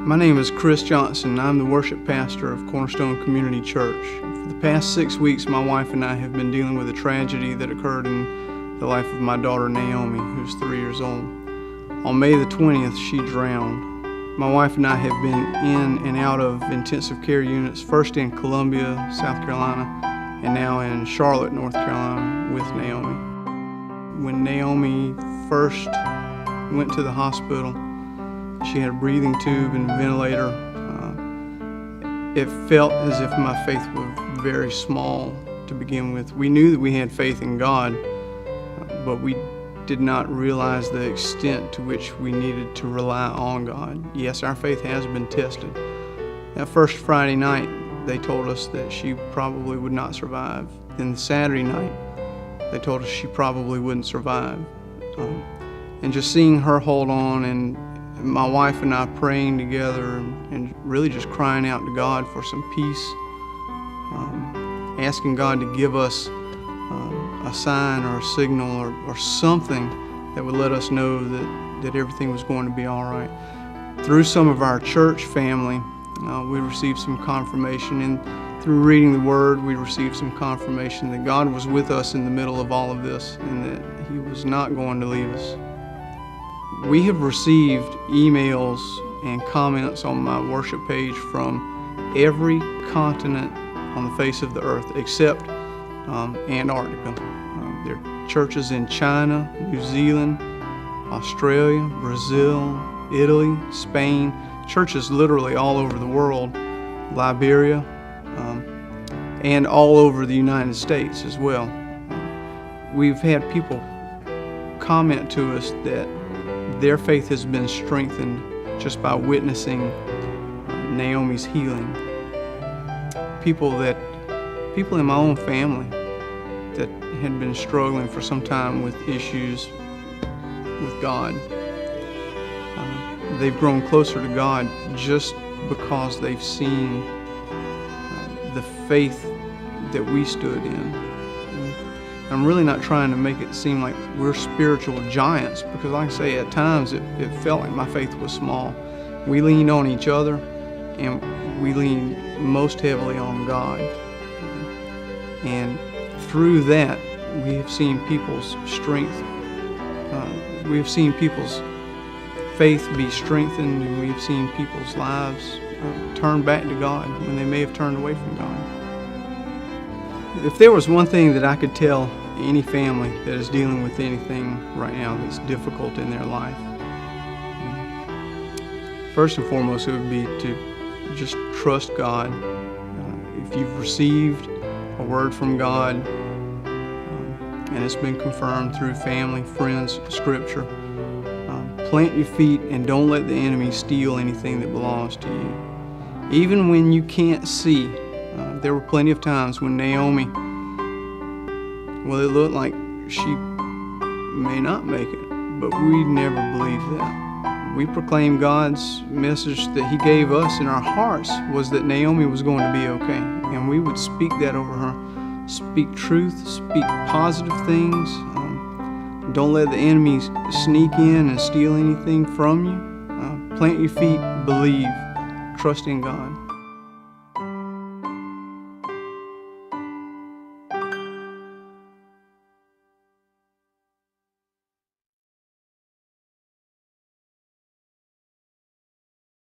My name is Chris Johnson. I'm the worship pastor of Cornerstone Community Church. For the past 6 weeks, my wife and I have been dealing with a tragedy that occurred in the life of my daughter Naomi, who's 3 years old. On May the 20th, she drowned. My wife and I have been in and out of intensive care units, first in Columbia, South Carolina, and now in Charlotte, North Carolina, with Naomi. When Naomi first went to the hospital, she had a breathing tube and ventilator. It felt as if my faith was very small to begin with. We knew that we had faith in God, but we did not realize the extent to which we needed to rely on God. Yes, our faith has been tested. That first Friday night, they told us that she probably would not survive. Then the Saturday night, they told us she probably wouldn't survive. And just seeing her hold on, and my wife and I praying together and really just crying out to God for some peace, asking God to give us a sign or a signal or something that would let us know that everything was going to be all right. Through some of our church family, we received some confirmation, and through reading the Word, we received some confirmation that God was with us in the middle of all of this and that He was not going to leave us. We have received emails and comments on my worship page from every continent on the face of the earth except Antarctica. There are churches in China, New Zealand, Australia, Brazil, Italy, Spain, churches literally all over the world, Liberia, and all over the United States as well. We've had people comment to us that their faith has been strengthened just by witnessing Naomi's healing. People in my own family that had been struggling for some time with issues with God, they've grown closer to God just because they've seen the faith that we stood in. I'm really not trying to make it seem like we're spiritual giants, because like I say, at times it felt like my faith was small. We leaned on each other, and we leaned most heavily on God. And through that, we have seen people's strength. We have seen people's faith be strengthened, and we have seen people's lives turn back to God when they may have turned away from God. If there was one thing that I could tell any family that is dealing with anything right now that's difficult in their life, first and foremost, it would be to just trust God. If you've received a word from God and it's been confirmed through family, friends, Scripture, plant your feet and don't let the enemy steal anything that belongs to you. Even when you can't see, there were plenty of times when Naomi, well, it looked like she may not make it, but we never believed that. We proclaimed God's message that He gave us in our hearts was that Naomi was going to be okay, and we would speak that over her. Speak truth, speak positive things. Don't let the enemy sneak in and steal anything from you. Plant your feet, believe, trust in God.